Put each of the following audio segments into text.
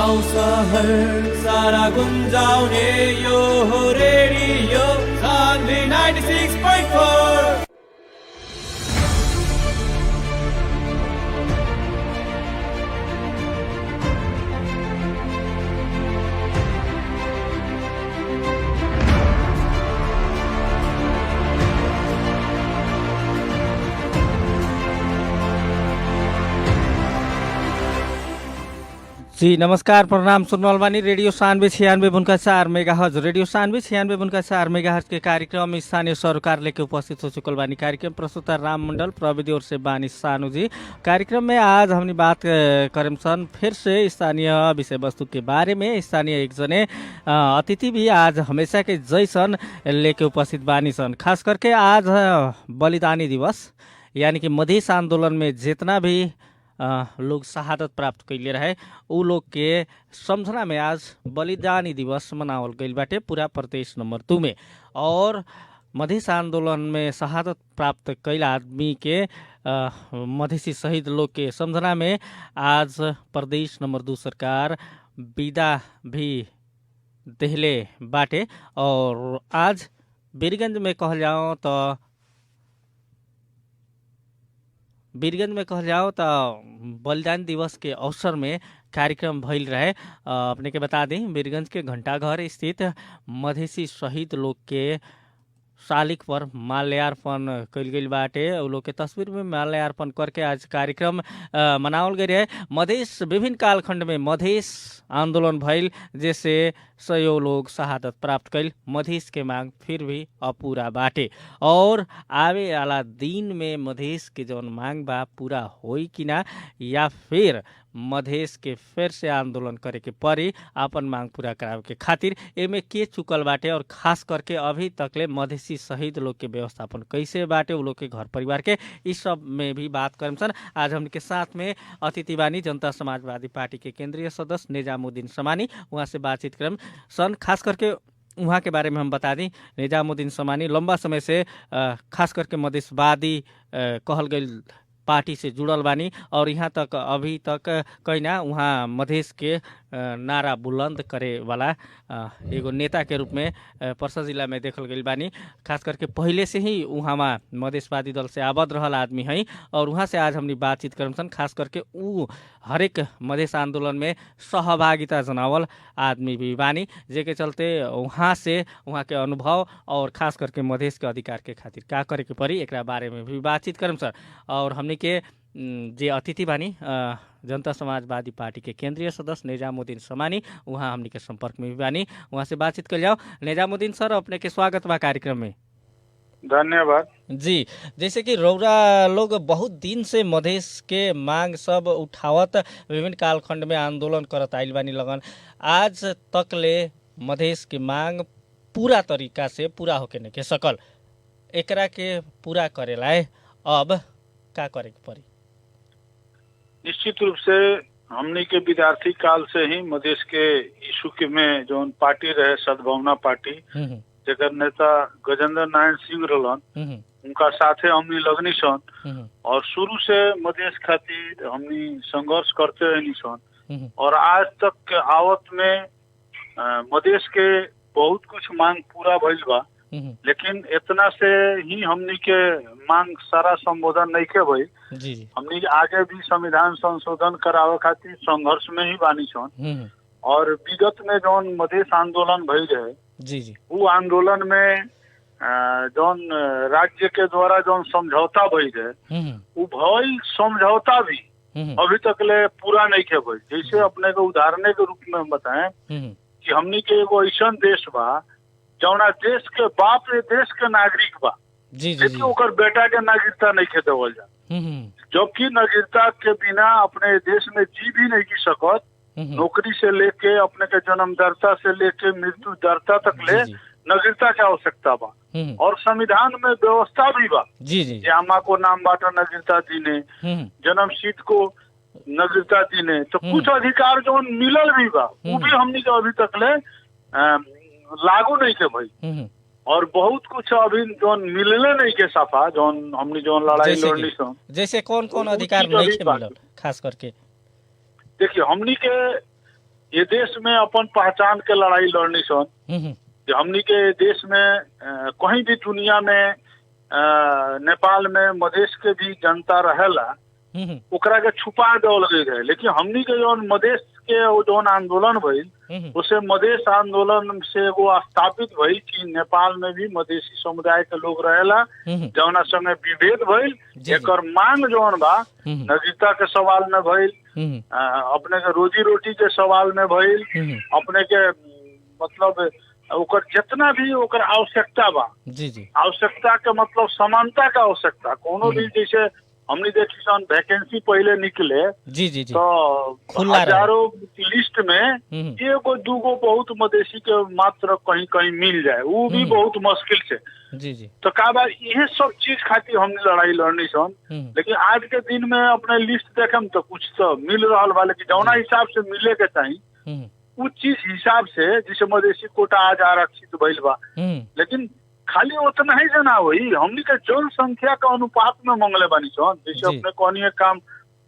गाउँ सहर सारा गुन्जाउने यो हो रेडियो सान्वी 96.4। जी नमस्कार, प्रणाम। सुनल बानी रेडियो 96.4 मेगाहर्ज। रेडियो 96.4 मेगाहर्ज के कार्यक्रम स्थानीय सरोकार लेके उपस्थित हो चुकल बानी। कार्यक्रम प्रस्तुता राम मंडल, प्रविधि और से बानी सानू जी। कार्यक्रम में आज हमने बात करें सन फिर से स्थानीय विषय वस्तु के बारे में। स्थानीय एक जने अतिथि भी आज हमेशा के जैसन लेके उपस्थित बानी सन। खास करके आज बलिदानी दिवस यानी कि मधेश आंदोलन में जितना भी लोग शहादत प्राप्त कैले रहे उ लोग के समझना में आज बलिदानी दिवस मनावल गइल बाटे पूरा प्रदेश नंबर 2 में। और मधेश आंदोलन में शहादत प्राप्त कैल आदमी के मधेसी शहीद लोग के समझना में आज प्रदेश नंबर 2 सरकार विदा भी देहले बाटे। और आज वीरगंज में कहल जाओ तो बलिदान दिवस के अवसर में कार्यक्रम भइल रहे। अपने के बता दें, वीरगंज के घंटाघर स्थित मधेसी शहीद लोग के शालिक पर माल्यार्पण कल गई बाटे। उ लोग के तस्वीर में माल्यार्पण करके आज कार्यक्रम मनावल गई रहे। मधेश विभिन्न कालखंड में मधेश आंदोलन भइल जैसे सयो लोग शहादत प्राप्त कैल। मधेश के मांग फिर भी अपूरा बाटे और आवे वाला दिन में मधेश के जौन मांग बा पूरा होई कि ना, या फिर मधेश के फिर से आंदोलन करे के पड़ी अपन मांग पूरा करावे के खातिर एमे के चुकल बाटे। और खास करके अभी तकले मधेसी शहीद लोग के व्यवस्थापन कैसे बाटे, उ लोग के घर परिवार के, इस सब में भी बात करम सन। आज हमके साथ में अतिथि बानी जनता समाजवादी पार्टी के केंद्रीय सदस्य निजामुद्दीन समानी। वहाँ से बातचीत करम सन। खास करके वहाँ के बारे में हम बता दी, निजामुद्दीन समानी लंबा समय से खास करके मधेशवादी कहल गई पार्टी से जुड़ल बानी और यहाँ तक अभी तक कहीं ना वहाँ मधेश के नारा बुलंद करे वाला एगो नेता के रूप में परसा जिला में देखल गई बानी। खास करके पहले से ही वहाँ मधेशवादी दल से आबद्ध रहल आदमी है और वहाँ से आज हमने बातचीत करम सन। खास करके उ हरेक मधेश आंदोलन में सहभागिता जनावल आदमी भी बानी, जेके चलते वहाँ से वहाँ के अनुभव और खास करके मधेश के अधिकार के खातिर का करे के पड़ी एकरा बारे में भी बातचीत करम सर। और हमने के जे अतिथि बानी जनता समाजवादी पार्टी के केंद्रीय सदस्य निजामुद्दीन समानी, वहाँ हमने के संपर्क में भी बानी, वहाँ से बातचीत कर जाओ। निजामुद्दीन सर, अपने के स्वागत बा कार्यक्रम में। धन्यवाद जी। जैसे कि रौरा लोग बहुत दिन से मधेश के मांग सब उठावत विभिन्न कालखंड में आंदोलन करत आइल बानी लगन, आज तक ले मधेश की मांग पूरा तरीका से पूरा होके नहीं के सकल। एकरा के पूरा करेला अब का करे के पड़ी? निश्चित रूप से हमनी के विद्यार्थी काल से ही मधेश के इशू के में जो पार्टी रहे सद्भावना पार्टी, जेकर नेता गजेंद्र नारायण सिंह रहलन, उनका साथे हमनी लगनी सन और शुरू से मधेश खातिर हमनी संघर्ष करते रहनी सन। और आज तक के आवत में मधेश के बहुत कुछ मांग पूरा भइल बा, लेकिन इतना से ही हमनी के मांग सारा संबोधन नहीं के भई। हमनी आगे भी संविधान संशोधन करावे खातिर संघर्ष में ही बानी सन। और विगत में जौन मधेश आंदोलन भई रहे वो आंदोलन में जौन राज्य के द्वारा जौन समझौता भई रहे वो भइल समझौता भी अभी तक ले पूरा नहीं के भई। जैसे अपने को उदाहरण के रूप में हम बताएं कि हमनी के एगो ऐसा देश बा जौना देश के बाप रे देश के नागरिक बा, लेकिन ओकर बेटा के नागरिकता नहीं के देवल जा, जबकि नागरिकता के बिना अपने देश में जी भी नहीं जी सकत। नौकरी से लेके अपने के जन्मदाता से लेके मृत्यु दाता तक ले नागरिकता की आवश्यकता बा। और संविधान में व्यवस्था भी बा, आमा को नाम बांटा नागरिकता दीने, जन्मसिद्ध को नागरिकता दीने, तो कुछ अधिकार जो मिलल भी बा वो भी हमनी के अभी तक ले लागू नहीं के भाई। और बहुत कुछ अभी जो मिलने नहीं के सफा जो हमने जो लड़ाई लड़नी सो, जैसे कौन कौन अधिकार नहीं के मिलल। खास करके देखिए हमनी के ये देश में अपन पहचान के लड़ाई लड़नी सन कि हमनी के देश में कहीं भी दुनिया में नेपाल में मधेश के भी जनता रहेला ओकरा के छुपा देवल गई रहे, लेकिन हमनी के जौन मधेश के वो जौन आंदोलन भइल उसे मधेश आंदोलन से वो स्थापित भइल कि नेपाल में भी मधेसी समुदाय के लोग रहेला, जौना संगे विभेद भइल, एकर मांग जौन बा नागरिकता के सवाल में भइल, अपने के रोजी रोटी के सवाल में भइल, अपने के मतलब ओकर जितना भी ओकर आवश्यकता बा, आवश्यकता के मतलब समानता का आवश्यकता, कोनो भी जैसे हमने देखी सन वैकेंसी पहले निकले तो हजारों लिस्ट में एगो दूगो बहुत मधेसी के मात्र कहीं कहीं मिल जाए, वो भी बहुत मुश्किल से। तो का बात ये सब चीज खातिर हमने लड़ाई लड़नी सन, लेकिन आज के दिन में अपने लिस्ट देखे तो कुछ तो मिल रहा बा, लेकिन जौना हिसाब से मिले के चाहिए उस चीज हिसाब से जैसे मधेसी कोटा आज आरक्षित भइल बा, लेकिन खाली उतना ही जना वही हमनी के जनसंख्या का अनुपात में मंगले बानी सन, जैसे अपने कहनी काम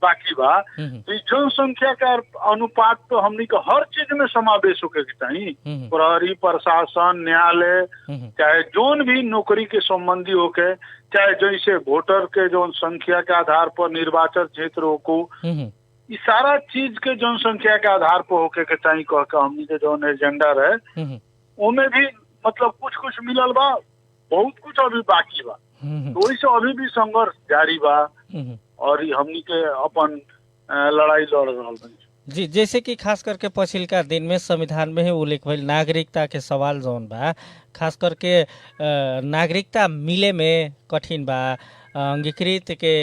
बाकी बा, तो जनसंख्या का अनुपात तो हमनी के हर चीज में समावेश होके चाहिए, प्रहरी प्रशासन न्यायालय चाहे जोन भी नौकरी के संबंधी होके, चाहे जैसे वोटर के जो संख्या के आधार पर निर्वाचन क्षेत्र को, ये सारा चीज के जनसंख्या के आधार पर होके के चाहिए कह के हमनी के जो एजेंडा रहे उनमें भी मतलब कुछ कुछ मिलल बा, बहुत कुछ अभी बाकी बा, तो वही से अभी भी संघर्ष जारी बा और हमनी के अपन लड़ाई लड़ रहा बा। जी, जैसे कि खास करके पछिल्का दिन में संविधान में ही उल्लेख भइल नागरिकता के सवाल जौन बा, खास करके नागरिकता मिले में कठिन बा, अंगीकृत के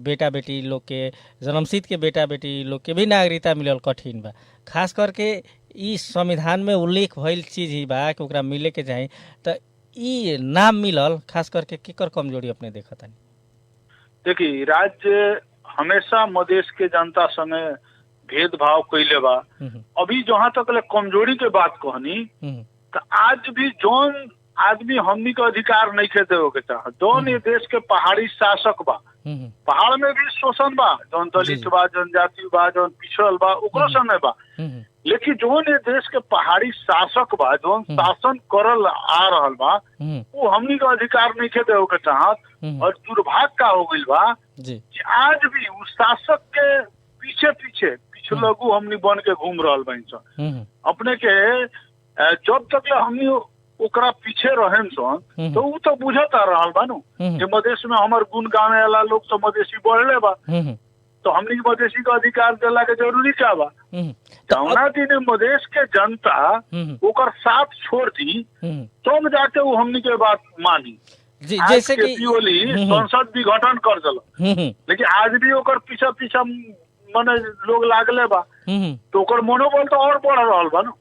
बेटा बेटी लोग के, जन्मसिद्ध के बेटा बेटी लोग के भी नागरिकता मिलल कठिन बा, खास करके ई संविधान में उल्लेख भइल चीज ही बा कि ओकरा मिले के चाही, तो ई नाम मिलल खास करके केकर कमजोरी अपने देखत हनी? देखी राज्य हमेशा मधेश के जनता संगे भेदभाव कैले बा, अभी जहाँ तक ले कमजोरी के बात कहनी तो आज भी जौन आदमी हमनी का अधिकार नहीं खे देवे के चाह, जौन ये देश के पहाड़ी शासक बा, पहाड़ में भी शोषण बा, जौन दलित बा, जनजाति बा, जौन पिछड़ल बा ओकरो संगे बा, लेकिन जोन ये देश के पहाड़ी शासक बा, जोन शासन करल आ रहल बा, वो हमनी का अधिकार नहीं खे देवे के चाहत, और दुर्भाग्य का हो गइल बा कि आज भी उस शासक के पीछे पीछे पिछलगू हमनी बन के घूम रहल बानी। अपने के जब तक हमनी ओकरा पीछे रहें सन तो वो तो बुझत आ रहा बानू कि मधेश में हमार गुण गावे वाला लोग तो मधेसी बढ़ले बा, तो हमनी मधेसी का अधिकार देला के जरूरी क्या बा? जौना दिन मधेश के जनता ओकर साथ छोड़ दी तो जाके वो हमनी के बात मानी। जैसे कि संसद विघटन कर दिल, लेकिन आज भी ओकर पीछा पीछा मने लोग लागले बा, तो ओकर मनोबल तो और बढ़ रहा बा ना,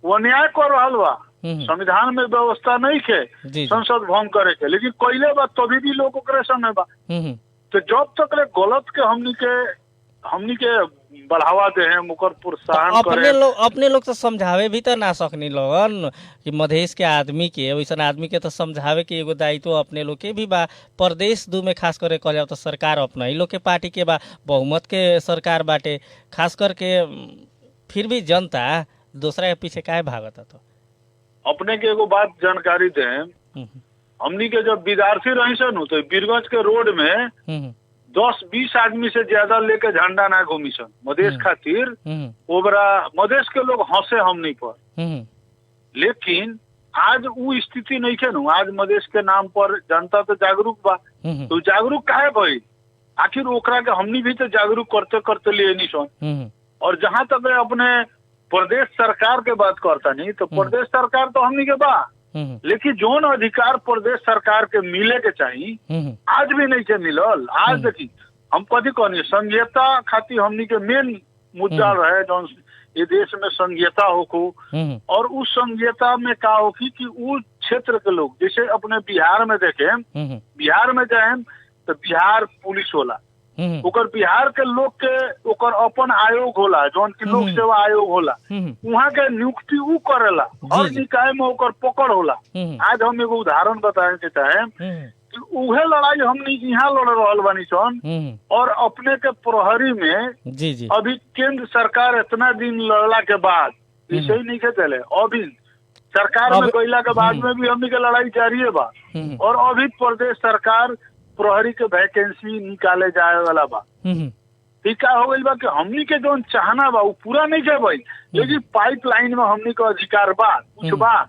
वो न्याय कर रहा बा, संविधान में व्यवस्था नहीं के संसद भंग करे के, लेकिन कोयले बा तभी भी लोग ओकरे संगे बा। तो जब तक ले गलत के हमनी के बढ़ावा दे हैं, मुकर प्रोत्साहन करे, अपने लोग तो समझावे भी तो ना सकनी लोगन कि मधेश के आदमी के, वैसन आदमी के तो समझावे के एगो दायित्व अपने लोग के भी बा। प्रदेश दू में खास करके कह जाओ तो सरकार अपना ही लोग के पार्टी के बा, बहुमत के सरकार बाटे, खास करके फिर भी जनता दूसरा के पीछे काहे भागता? तो अपने के एगो बात जानकारी दे, हमनी के जब विद्यार्थी रही सन तो बीरगंज के रोड में 10-20 आदमी से ज्यादा लेके झंडा ना घूमी सन मधेश खातिर, ओबरा मधेश के लोग हंसे हमनी पर, लेकिन आज वो स्थिति नहीं है। आज मधेश के नाम पर जनता तो जागरूक बा, तो जागरूक काहे भाई? आखिर ओकरा के हमनी भी तो जागरूक करते करते लिए नहीं सन। और जहां तक अपने प्रदेश सरकार के बात करता नहीं, तो प्रदेश सरकार तो हमनी के बा, लेकिन जोन अधिकार प्रदेश सरकार के मिले के चाहिए आज भी नहीं के मिलल। आज देखी हम कथी कहनी, संघीयता खातिर हमनी के मेन मुद्दा रहे जो ये देश में संघीयता होको, और उस संघीयता में का होकी कि उस क्षेत्र के लोग, जैसे अपने बिहार में देखे, बिहार में जाए तो बिहार पुलिस होला, ओकर बिहार के लोग के ओकर अपन आयोग होला, जौन की लोक सेवा आयोग होला, वहाँ के नियुक्ति ऊ करेला, हर निकाय में ओकर पकड़ होला। आज हम एगो उदाहरण बताए के चाहे कि उहे लड़ाई हमनी यहाँ लड़ रहल बानी सन। और अपने के प्रहरी में जी जी अभी केंद्र सरकार इतना दिन लड़ला के बाद इसे ही नहीं खेले, अभी सरकार में गईला के बाद में भी हमनी के लड़ाई जारी है बा। और अभी प्रदेश सरकार प्रहरी के वैकेंसी निकाले जाए वाला बा। ठीक हो गई बा कि हमनी के जो चाहना बा वो पूरा नहीं के भाई, लेकिन पाइपलाइन में हमनी का अधिकार बा कुछ बा,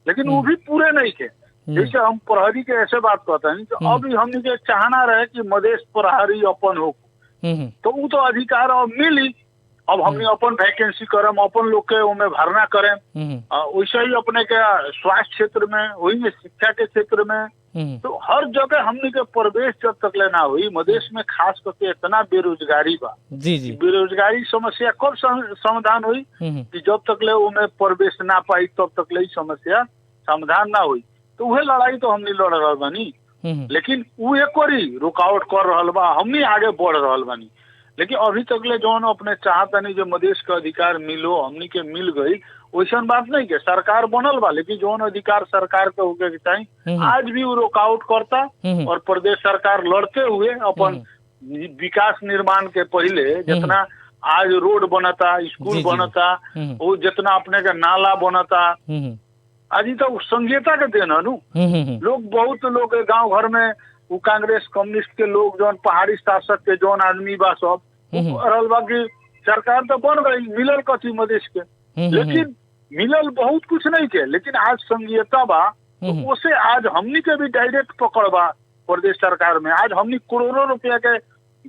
लेकिन वो भी पूरे नहीं के। जैसे हम प्रहरी के ऐसे बात करते हैं तो अभी हमनी के चाहना रहे कि मधेश प्रहरी अपन हो, तो वो तो अधिकार अब मिली। अब हमने अपन वैकेंसी करम, अपन लोग के उनमें भरना करें। वैसे ही अपने के स्वास्थ्य क्षेत्र में, वही में शिक्षा के क्षेत्र में, तो हर जगह हमने के प्रवेश जब तक लेना हुई। मधेश में खास करके इतना बेरोजगारी बा, जी जी बेरोजगारी समस्या कब समाधान हुई कि जब तक ले उनमें प्रवेश ना पाई तब तक ले समस्या समाधान ना हुई। तो वह लड़ाई तो हमने लड़ रहा बानी, लेकिन वो एक बारी रुकावट कर रहा बा, हमने आगे बढ़ रहा बानी। लेकिन अभी तक ले जो अपने चाहता नहीं जो मधेश का अधिकार मिलो, हमनी के मिल गई, वैसा बात नहीं के सरकार बनल बा, लेकिन जो अधिकार सरकार के होके चाहिए आज भी वो रुकावट करता। और प्रदेश सरकार लड़ते हुए अपन विकास निर्माण के पहले जितना आज रोड बनता, स्कूल बनता, वो जितना अपने के नाला बनता, आज ही तो संघीयता के देन है नु। लोग बहुत लोग गांव घर में वो कांग्रेस कम्युनिस्ट के लोग जो पहाड़ी शासक के जो आदमी बा सब रहल बा कि सरकार तो बन गई, मिलल कथी मधेश के, लेकिन मिलल बहुत कुछ नहीं के। लेकिन आज संघीयता बा तो उसे आज हमनी के भी डायरेक्ट पकड़ बा प्रदेश सरकार में। आज हमनी करोड़ों रुपया के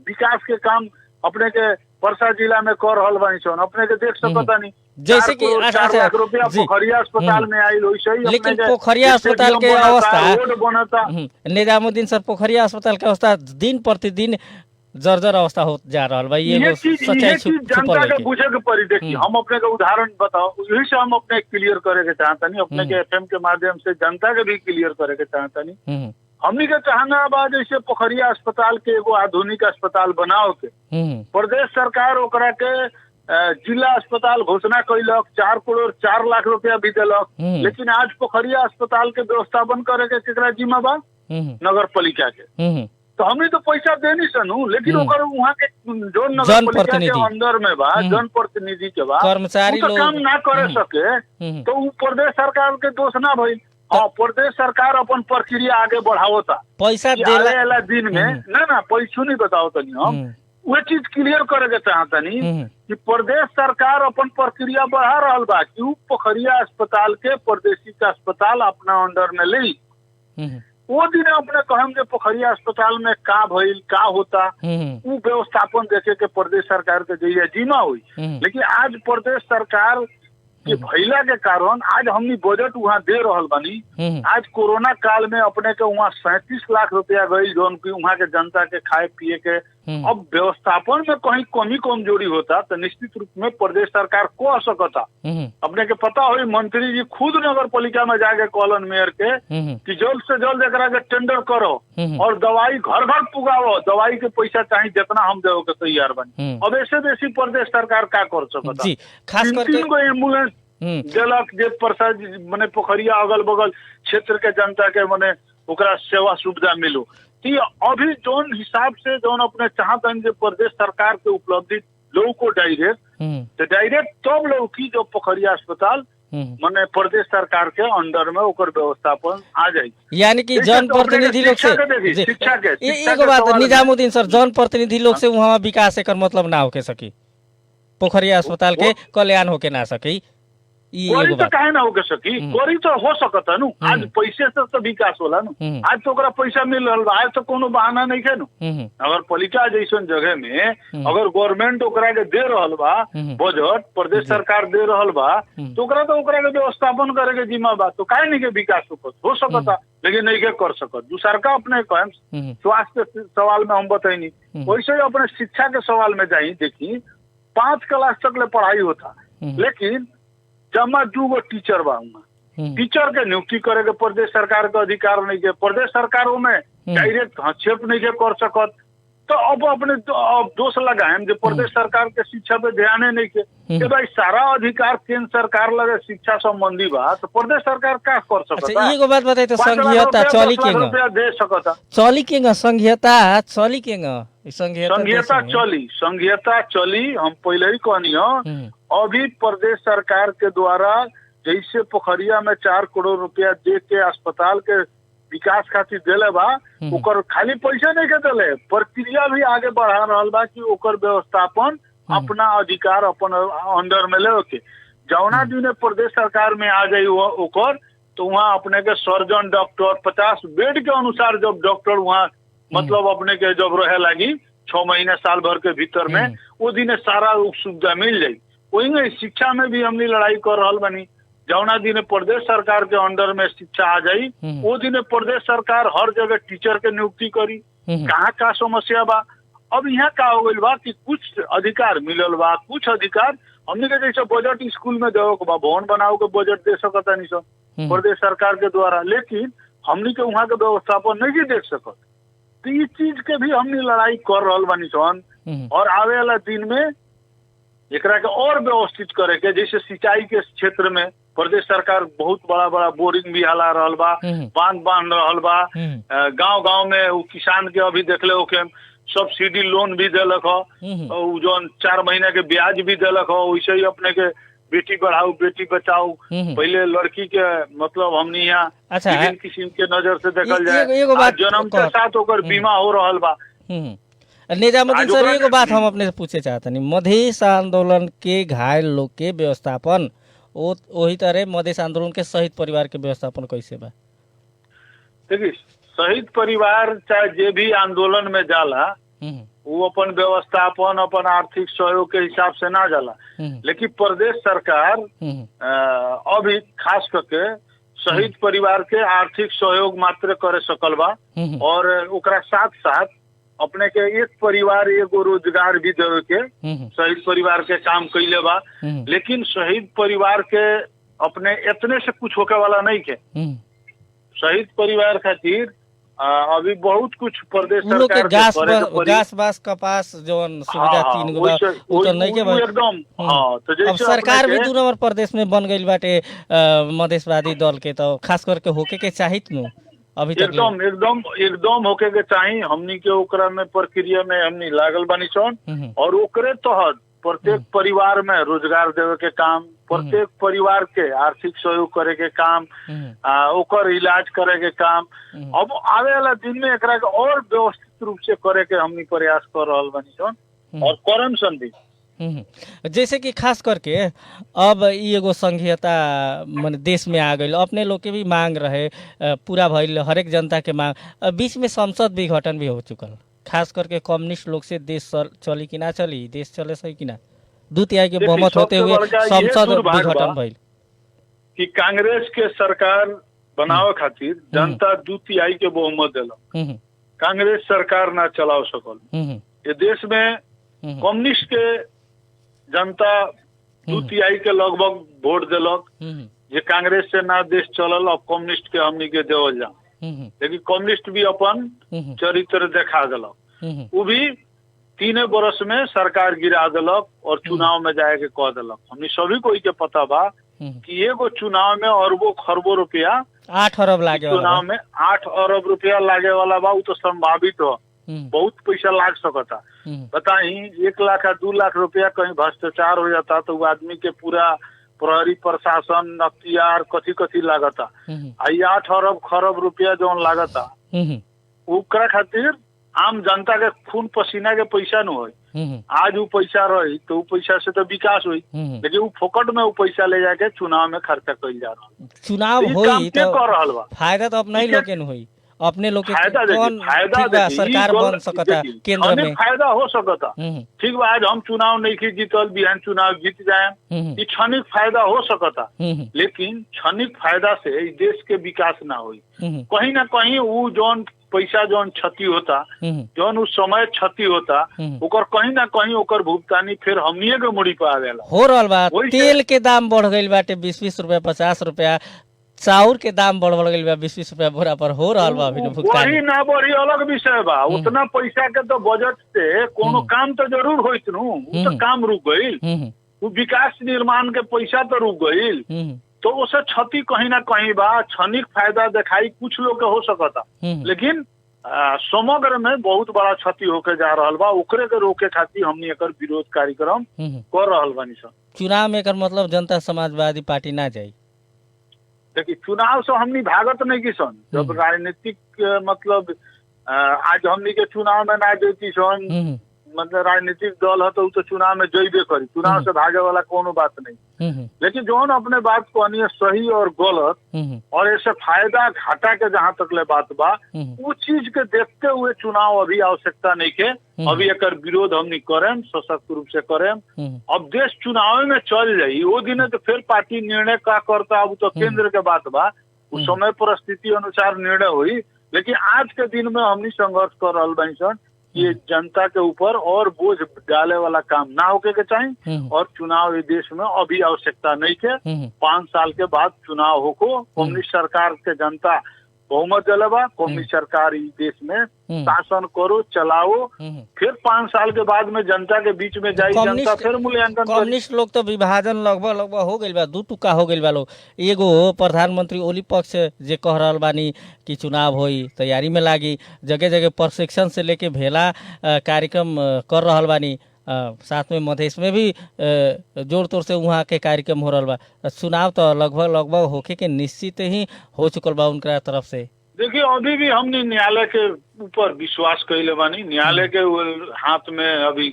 विकास के काम अपने के परसा जिला में कर रहल बानी सन, अपने के देख सकता नहीं। जैसे कि 4 लाख रुपया पोखरिया अस्पताल में आयल, वैसे ही लेकिन पोखरिया अस्पताल के अवस्था, रोड बनता, निजामुद्दीन सर पोखरिया अस्पताल के अवस्था दिन प्रतिदिन जर्जर अवस्था हो जा रहा है। ये चीज जनता के बुझे के पड़ी। देखिए हम अपने का उदाहरण बताओ, यही से हम अपने क्लियर करे के चाहता नहीं, अपने के एफएम के माध्यम से जनता के भी क्लियर करे के चाहता नहीं। हमनी के चाहना बा जैसे पोखरिया अस्पताल के एगो आधुनिक अस्पताल बनाओ के प्रदेश सरकार ओकरा के जिला अस्पताल घोषणा कैलक, 4 करोड़ 4 लाख रुपया भी दिलक। लेकिन आज पोखरिया अस्पताल के व्यवस्थापन करे के केकरा जिम्मा बा? नगर पालिका के। तो हमने तो पैसा देनी सनू, लेकिन ओकर वहाँ के जो नगर पालिका के अंदर में बा, जन प्रतिनिधि के बा, कर्मचारी तो काम ना करे सके, तो वो प्रदेश सरकार के दोष ना भई। हाँ, प्रदेश सरकार अपन प्रक्रिया आगे बढ़ावता, पैसा आने वाला दिन में ना पैसों नहीं बताओ तनी हम वो चीज क्लियर करे के चाहता नहीं कि प्रदेश सरकार अपन प्रक्रिया बढ़ा रहा बा कि पोखरिया अस्पताल के प्रादेशिक अस्पताल अपना अंडर में ले। वो दिन अपने कहम के पोखरिया अस्पताल में का भइल का होता, वो व्यवस्थापन देखे के प्रदेश सरकार के जरिए जिम्मा हुई। लेकिन आज प्रदेश सरकार के भैला के कारण आज हमनी बजट वहाँ दे रहल बानी। आज कोरोना काल में अपने के वहाँ 37 लाख रुपया गई जो वहाँ के जनता के खाए पिए के। अब व्यवस्थापन में कहीं कमी कमजोरी होता तो निश्चित रूप में प्रदेश सरकार को सकता। अपने के पता हो मंत्री जी खुद नगर पालिका में जाके कहलन मेयर के कि जल्द से जल्द एकरा के टेंडर करो और दवाई घर घर पुगाओ, दवाई के पैसा चाहिए जितना हम देवे के तैयार बनी। अब ऐसे बेसी प्रदेश सरकार का कर सकता? खास करके एम्बुलेंस दिलक जे प्रसाद मने पोखरिया अगल बगल क्षेत्र के जनता के मने ओकरा सेवा सुविधा मिलो। तो अभी जोन हिसाब से जोन अपने चाहतन जे प्रदेश सरकार के उपलब्धि लोग को डायरेक्ट तब लोग की जो पोखरिया अस्पताल मने प्रदेश सरकार के अंडर में ओकर व्यवस्थापन आ जाए। यानी कि जन प्रतिनिधि लोग से शिक्षा के एगो बात निजामुद्दीन सर, जन प्रतिनिधि लोग से वहाँ विकास एकर मतलब ना होके सकी, पोखरिया अस्पताल के कल्याण होके ना सकी। कोरी तो काहे ना होके सकी, कोरी तो हो सकता नु। आज पैसे से तो विकास होला नु, आज तो ओकरा पैसा मिल रहा बा, आज तो कोनो बहाना नहीं है नु। अगर पालिका जैसन जगह में अगर गवर्नमेंट ओकरा के दे रहल बा बजट, प्रदेश सरकार दे रहल बा, तो ओकरा के व्यवस्थापन करे के जिम्मा बा, तो काहे नहीं के विकास हो सकता, लेकिन नहीं के कर सकत। दूसर का अपने कहम स्वास्थ्य सवाल में हम बताइनी, वैसे ही अपने शिक्षा के सवाल में जाई देखी 5 क्लास तक ले पढ़ाई होता, लेकिन जमा 2 टीचर बा, टीचर के नियुक्ति करे के प्रदेश सरकार के अधिकार नहीं के, प्रदेश सरकारों में डायरेक्ट हस्तक्षेप नहीं के कर सकत। तो अब अपने अब दोष लगाएं जो प्रदेश सरकार के शिक्षा पे ध्यान नहीं के भाई सारा अधिकार केंद्र सरकार लगे शिक्षा संबंधी बा तो प्रदेश सरकार क्या कर सकता। अच्छा एगो बात बताई तो 5 लाख संघीयता रुपया, चली 10 लाख केंगा रुपया दे सकता। चली केंगा संघीयता चली केंगा संघीयता चली हम पहले ही कहनी हो। अभी प्रदेश सरकार के द्वारा जैसे पोखरिया में 4 करोड़ रुपया दे के अस्पताल के विकास खातिर दिले बा ओकर खाली पैसा नहीं के दिले प्रक्रिया भी आगे बढ़ा रहा बा कि ओकर व्यवस्थापन अपना अधिकार अपन अंडर में ले के जौना दिन प्रदेश सरकार में आ जाये ओकर तो वहाँ अपने के सर्जन डॉक्टर 50 बेड के अनुसार जब डॉक्टर वहाँ मतलब अपने के जब रहे लगी 6 महीने साल भर के भीतर में वो दिन सारा सुविधा मिल जाये। वही शिक्षा में भी हमने लड़ाई कर रहा बनी जौना दिन प्रदेश सरकार के अंडर में शिक्षा आ जाई वो दिन प्रदेश सरकार हर जगह टीचर के नियुक्ति करी। कहाँ का समस्या बा अब यहाँ का हो गई बा कि कुछ अधिकार मिलल बा कुछ अधिकार हमने के जैसे बजट स्कूल में देव के बा भवन बनाओ के बजट दे सकता नहीं सब प्रदेश सरकार के द्वारा लेकिन हमने के वहाँ के व्यवस्थापन नहीं देख सकत। तो इस चीज के भी हमने लड़ाई कर रहा बानी सन और आवे वाला दिन में एकरा के और व्यवस्थित करे के जैसे सिंचाई के क्षेत्र में प्रदेश सरकार बहुत बड़ा बड़ा बोरिंग भी हला रहा बा बांध बांध रहा बा गांव गांव में वो किसान के अभी देखले ओके सब्सिडी लोन भी दिलक हो जो 4 महीने के ब्याज भी दिलक हो वैसे ही अपने के बेटी बढ़ाओ बेटी बचाओ पहले लड़की के मतलब हमने यहाँ विभिन्न किस्म के नजर से देखल जाए जन्म के साथ ओकर बीमा हो रहा बा। निजामुद्दीन सर एगो बात हम अपने से पूछे चाहते नहीं मधेश आंदोलन के घायल लोग के व्यवस्थापन वही तरह मधेश आंदोलन के शहीद परिवार के व्यवस्थापन कैसे बा। देखिए शहीद परिवार चाहे जे भी आंदोलन में जाला वो अपन व्यवस्थापन अपन आर्थिक सहयोग के हिसाब से ना जाला लेकिन प्रदेश सरकार अभी खास करके शहीद परिवार के आर्थिक सहयोग मात्र करे सकल बा और ओकरा साथ साथ अपने के एक परिवार एगो रोजगार भी देवे के शहीद परिवार के काम कैले बा लेकिन शहीद परिवार के अपने इतने से कुछ होके वाला नहीं के शहीद परिवार खातिर अभी बहुत कुछ प्रदेश सरकार के घास बास कपास जो सुविधा 3 गो तो नहीं के एकदम तो जैसे अब सरकार भी 2 नंबर प्रदेश में बन गई बाटे मधेशवादी दल के तो खास करके होके के चाहित नु अभी तक एकदम होके के चाहिए हमनी के ओकरा में प्रक्रिया में हमनी लागल बानी सन और ओकरे तहत प्रत्येक परिवार में रोजगार देवे के काम प्रत्येक परिवार के आर्थिक सहयोग करे के काम ओकर इलाज करे के काम अब आवे वाला दिन में एकरा के और व्यवस्थित रूप से करे के हमनी प्रयास कर रहल बानी सन और करम सन भी। जैसे कि खास करके अब एगो संघीयता माने देश में आ गई अपने लोग के भी मांग रहे पूरा भइल हरेक जनता के मांग बीच में संसद विघटन भी हो चुकल खास करके कम्युनिस्ट लोग से देश चली कि ना चली देश चले सही कि ना 2/3 के बहुमत होते हुए संसद विघटन भइल कि कांग्रेस के सरकार बनावे खातिर जनता 2/3 के बहुमत दिला कांग्रेस सरकार ना चला सकल ये देश में कम्युनिस्ट के जनता 2/3 के लगभग वोट दिलक जे कांग्रेस से ना देश चलल अब कम्युनिस्ट के हमनी के देवल जा लेकिन कम्युनिस्ट भी अपन चरित्र देखा दिलक वो भी 3 बरस में सरकार गिरा दिलक और चुनाव में जाए के कह दिलक हमनी सभी को के पता बा कि एगो चुनाव में अरबों खरबों रुपया 8 अरब लागे चुनाव में 8 अरब रुपया लागे वाला बा तो संभावित हो बहुत पैसा लाग सकता बताई 1 लाख या 2 लाख रुपया कहीं भ्रष्टाचार हो जाता तो वो आदमी के पूरा प्रहरी प्रशासन अख्तियार कथी कथी लागता 8 अरब खरब रुपया जो लागता ओकरा खातिर आम जनता के खून पसीना के पैसा न हो आज वो पैसा रही तो वो पैसा से तो विकास हुई लेकिन वो फोकट में वो पैसा ले जाके चुनाव में खर्चा कइल जा रहा चुनाव होई तो कर रहल बा फायदा तो अपना ही लोग के होई अपने लोग के कौन फायदा सरकार बन सकता केंद्र में फायदा हो सकता ठीक बा आज हम चुनाव नहीं की जीतल बिहान चुनाव जीत जाए ये क्षणिक फायदा हो सकता लेकिन क्षणिक फायदा से देश के विकास ना हुई कहीं ना कहीं वो जौन पैसा जौन क्षति होता जौन उस समय क्षति होता ओकर कहीं ना कहीं ओकर भुगतानी फिर हमनिए के मुड़ी पे आवेला हो रहल बा तेल के दाम बढ़ गइल बाटे 20-20 रुपया 50 रुपया चाउर के दाम बढ़ गइल बा 20-20 रुपया बोरा पर हो रहल बा अभी भुगतान वही ना बढ़ी अलग विषय बा। उतना पैसा के तो बजट से कोनो काम तो जरूर होइत नु, उ तो काम रुक गइल, उ विकास निर्माण के पैसा तो रुक गइल, तो उसे क्षति कहीं ना कहीं बा। क्षणिक फायदा दिखाई कुछ लोग के हो सकता, लेकिन समग्र में बहुत बड़ा क्षति होके जा रहल बा। ओकरे के रोके खातिर हमनी एकर विरोध कार्यक्रम कर रहल बानी सन। चुनाव में एकर मतलब जनता समाजवादी पार्टी ना जाई। देखिए चुनाव से हमनी भागत नहीं की सन। जब राजनीतिक मतलब आज हमनी के चुनाव में ना जैती सन, मतलब राजनीतिक दल है तो तो चुनाव में जइबे करी, चुनाव से भागे वाला कोनो बात नहीं। लेकिन जो अपने बात कहनी है सही और गलत और ऐसे फायदा घाटा के जहाँ तक ले बात बा, वो चीज के देखते हुए चुनाव अभी आवश्यकता नहीं के अभी एकर विरोध हमनी करें, सशक्त रूप से करें। अब देश चुनाव में चल जाई वो दिन तो फिर पार्टी निर्णय का करता, अब तो केंद्र के बात बा, उस समय परिस्थिति अनुसार निर्णय हुई। लेकिन आज के दिन में हमनी संघर्ष कर रहल बानी सन, ये जनता के ऊपर और बोझ डाले वाला काम ना होके के चाहिए और चुनाव इस देश में अभी आवश्यकता नहीं के। 5 साल के बाद चुनाव होको, कम्युनिस्ट सरकार के जनता बहुमत जलवा, कम्युनिस्ट सरकार इस देश में शासन करो चलाओ, फिर 5 साल के बाद में जनता के बीच में जाई, जनता फिर मूल्यांकन। कम्युनिस्ट लोग तो विभाजन लगभग हो गइल बा, 2 टुका हो गइल बा लोग। एगो प्रधानमंत्री ओली पक्ष जे कह रहल बानी कि चुनाव होई, तैयारी में लागी, जगह जगह प्रशिक्षण से लेके भेला कार्यक्रम कर रहल बानी, साथ में मधेश में भी जोर तोर से वहाँ के कार्यक्रम हो रहा बा। चुनाव तो लगभग होके के निश्चित ही हो चुकल बा उनका तरफ से। देखिए अभी भी हमने न्यायालय के ऊपर विश्वास कइले बानी, न्यायालय के हाथ में अभी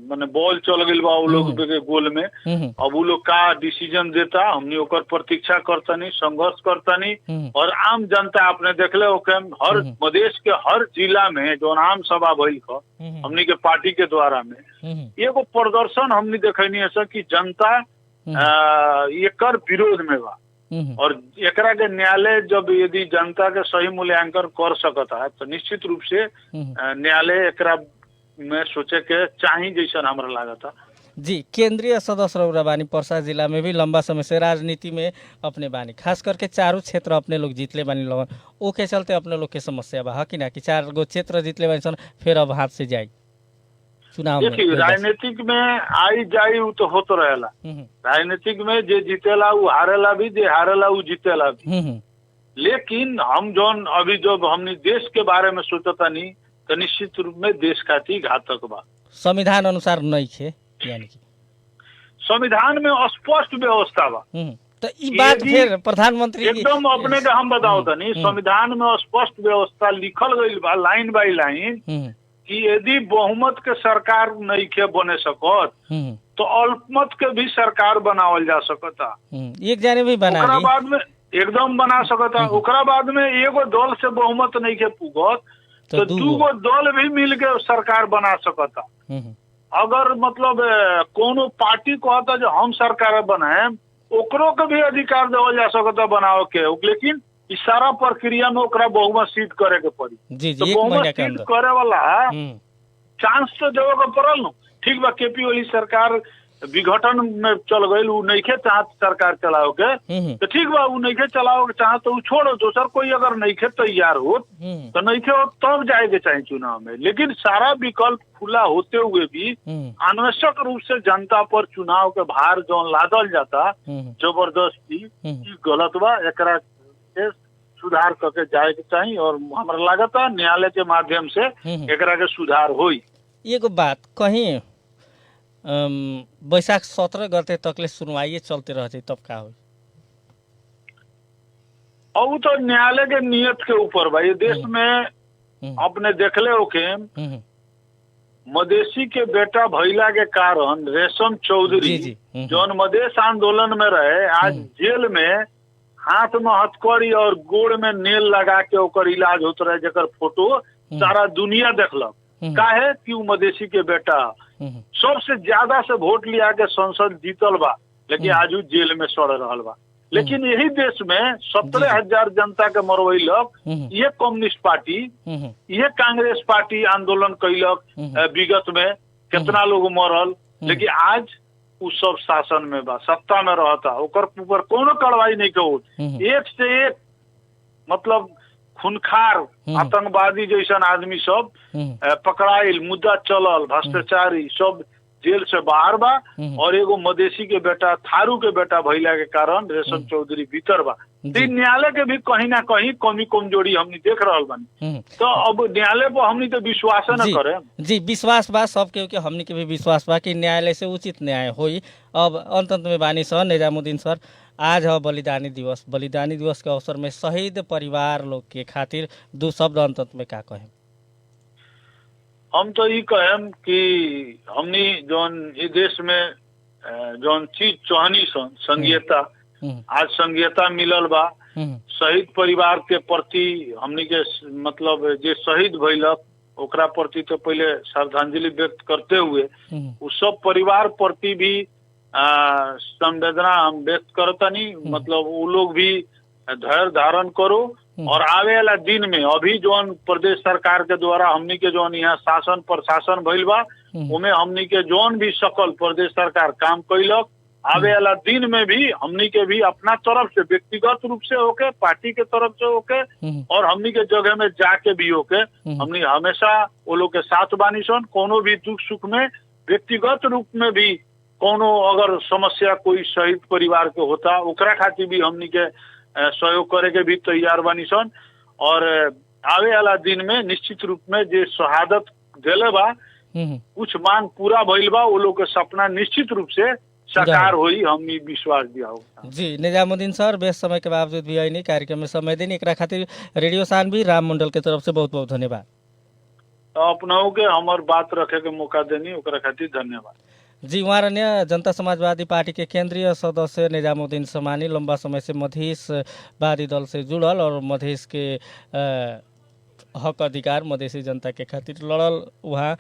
माने बॉल चल गइल बा वो लोग के गोल में। अब वो लोग का डिसीजन देता हमने ओकर प्रतीक्षा करतनी, संघर्ष करतनी। और आम जनता आपने देखले ओके हर मधेश के हर जिला में जो आम सभा भइल ख हमनी के पार्टी के द्वारा में एगो प्रदर्शन हमने देखनी है सर कि जनता एकर विरोध में बा। और एकरा के न्यायालय जब यदि जनता के सही मूल्यांकन कर सकता है तो निश्चित रूप से न्यायालय एकरा में सोचे के चाही जैसा हमरा लागता। जी, केंद्रीय सदस्य रउरा बानी, पर्सा जिला में भी लंबा समय से राजनीति में अपने बानी, खास करके चारों क्षेत्र अपने लोग जीतले बानी लोगन, ओके चलते अपने लोग के समस्या बा कि ना कि 4 गो क्षेत्र जीतले बानी सन फिर अब हाथ से जाई चुनाव में। देखिए राजनीतिक में आई जाई वो तो होत रहेला, राजनीतिक में जे जीतेला वो हारेला भी, जे हारेला वो जीतेला भी। लेकिन हम जौन अभी जब हमने देश के बारे में सोचता नहीं तो निश्चित रूप में देश खातिर घातक बा। संविधान अनुसार नहीं थे, यानी कि संविधान में स्पष्ट व्यवस्था बा। तो ई बात फिर प्रधानमंत्री एकदम अपने के हम बताओ तनी, संविधान में स्पष्ट व्यवस्था लिखल गई बा लाइन बाई लाइन कि यदि बहुमत के सरकार नहीं के बने सकत तो अल्पमत के भी सरकार बनावल जा सकता, एक जाने भी बना ओकरा बाद में एकदम बना सकता। ओकरा बाद में एगो दल से बहुमत नहीं के पुगत तो 2 गो दल भी मिल के सरकार बना सकता। अगर मतलब कोनो पार्टी कहता जो हम सरकार बनाए ओकरो के भी अधिकार देवल जा सकता बनाओ के, लेकिन इस सारा प्रक्रिया में ओकरा बहुमत सिद्ध करे के पड़ी। तो बहुमत सिद्ध करे वाला चांस तो देवे के पड़ल न। ठीक बा, केपी ओली सरकार विघटन में चल गई, वो नहीं के चाहत सरकार चलाओ के तो ठीक बा, वो नहीं के चलाओ के चाहत तो छोड़ो, दोसर कोई अगर नहीं के तैयार हो तो नहीं के हो तब जाएगा चाहे चुनाव में। लेकिन सारा विकल्प खुला होते हुए भी अनावश्यक रूप से जनता पर चुनाव के भार जौन लादल जाता जबरदस्ती, गलत बा। एकरा के सुधार करके जाए के चाहिए और हमरा लागता न्यायालय के माध्यम से एकरा के सुधार होई। एगो बात कहीं बैसाख 17 गते तकले सुनवाई चलते रहते तब का हो? अब तो न्यायालय के नियत के ऊपर भाई देश में अपने देखले हो के मधेसी के बेटा भैला के कारण रेशम चौधरी जौन मधेश आंदोलन में रहे आज जेल में हाथ में हथकड़ी और गोड़ में नेल लगा के ओकर इलाज होत रहे, जेकर फोटो सारा दुनिया देखलक। काहे कि वो मधेसी के बेटा सबसे ज्यादा से वोट लिया के संसद जीतल बा, लेकिन आज जेल में सड़ रहल बा। लेकिन यही देश में 17,000 जनता के मरवैलक ये कम्युनिस्ट पार्टी, ये कांग्रेस पार्टी आंदोलन कैलक, विगत में कितना लोग मरल। लेकिन आज उ सब शासन में बा, सत्ता में रहता, ओकर ऊपर कोनो कार्रवाई नहीं हो। एक से एक मतलब खूनखार आतंकवादी जैसन आदमी सब पकड़ाइल, मुद्दा चलल, भ्रष्टाचारी सब जेल से बाहर बा। और एगो मधेसी के बेटा, थारू के बेटा भइला के कारण रेशम चौधरी भीतर बा। न्यायालय के भी कहीं ना कहीं कमी कमजोरी हमनी देख रहल बानी। तो अब न्यायालय पर हमनी तो विश्वास न करे। जी, विश्वास बा सबके के, हमनी के भी विश्वास बा कि न्यायालय से उचित न्याय होई। अब अंत में बानी सर निजामुद्दीन सर, आज है बलिदानी दिवस। बलिदानी दिवस के अवसर में शहीद परिवार लोग के खातिर 2 शब्द अंत में का कहें? हम तो ये कहें कि हमनी जौन इस देश में जौन चीज चाहनी संघीयता, आज संघीयता मिलल बा। शहीद परिवार के प्रति हमनी के मतलब जे शहीद भइलक ओकरा प्रति तो पहले श्रद्धांजलि व्यक्त करते हुए उस सब परिवार प्रति भी संवेदना हम व्यक्त करतनी। मतलब वो लोग भी धैर्य धारण करो और आवे वाला दिन में अभी जौन प्रदेश सरकार के द्वारा हमनी के जौन यहाँ शासन प्रशासन भइल बा उमे हमनी के जौन भी सकल प्रदेश सरकार काम कैलक, आवे वाला दिन में भी हमनी के भी अपना तरफ से व्यक्तिगत रूप से होके, पार्टी के तरफ से होके और हमनी के जगह में जाके भी होके हमनी हमेशा वो लोग के साथ बानी सन। कोनो भी दुख सुख में व्यक्तिगत रूप में भी कोनो अगर समस्या कोई शहीद परिवार के होता ओकरा खातिर भी हमनी के सहयोग करे के भी तैयार बानी सन। और आवे वाला दिन में निश्चित रूप में जे शहादत देले बा कुछ मांग पूरा भइल बा, वो लोग के सपना निश्चित रूप से साकार होई, हमनी विश्वास दिया होगा। जी, निजामुद्दीन सर बेस समय के बावजूद भी आई कार्यक्रम में समय देनी, एकरा खातिर रेडियो सानवी राम मंडल के तरफ से बहुत बहुत धन्यवाद। अपनाओ के हमार बात रखे के मौका देनी, ओकरा खातिर धन्यवाद। जी, वहाँ रहने जनता समाजवादी पार्टी के केंद्रीय सदस्य निजामुद्दीन समानी, लंबा समय से मधेशवादी दल से जुड़ल और मधेश के हक अधिकार मधेसी जनता के खातिर लड़ल वहाँ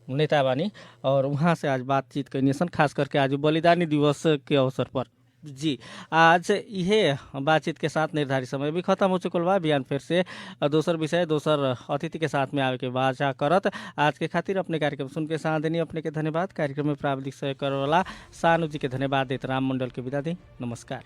नेता बानी। और वहाँ से आज बातचीत करनी सन, खास करके आज बलिदानी दिवस के अवसर पर। जी, आज यह बातचीत के साथ निर्धारित समय भी खत्म हो चुकल बा। बिहान फिर से दोसर विषय दोसर अतिथि के साथ में आवे के वाचा करत आज के खातिर अपने कार्यक्रम सुन के साथ देनी अपने के धन्यवाद। कार्यक्रम में प्राविधिक सहयोग करे वाला सानू जी के धन्यवाद देत राम मंडल के विदा दी। नमस्कार।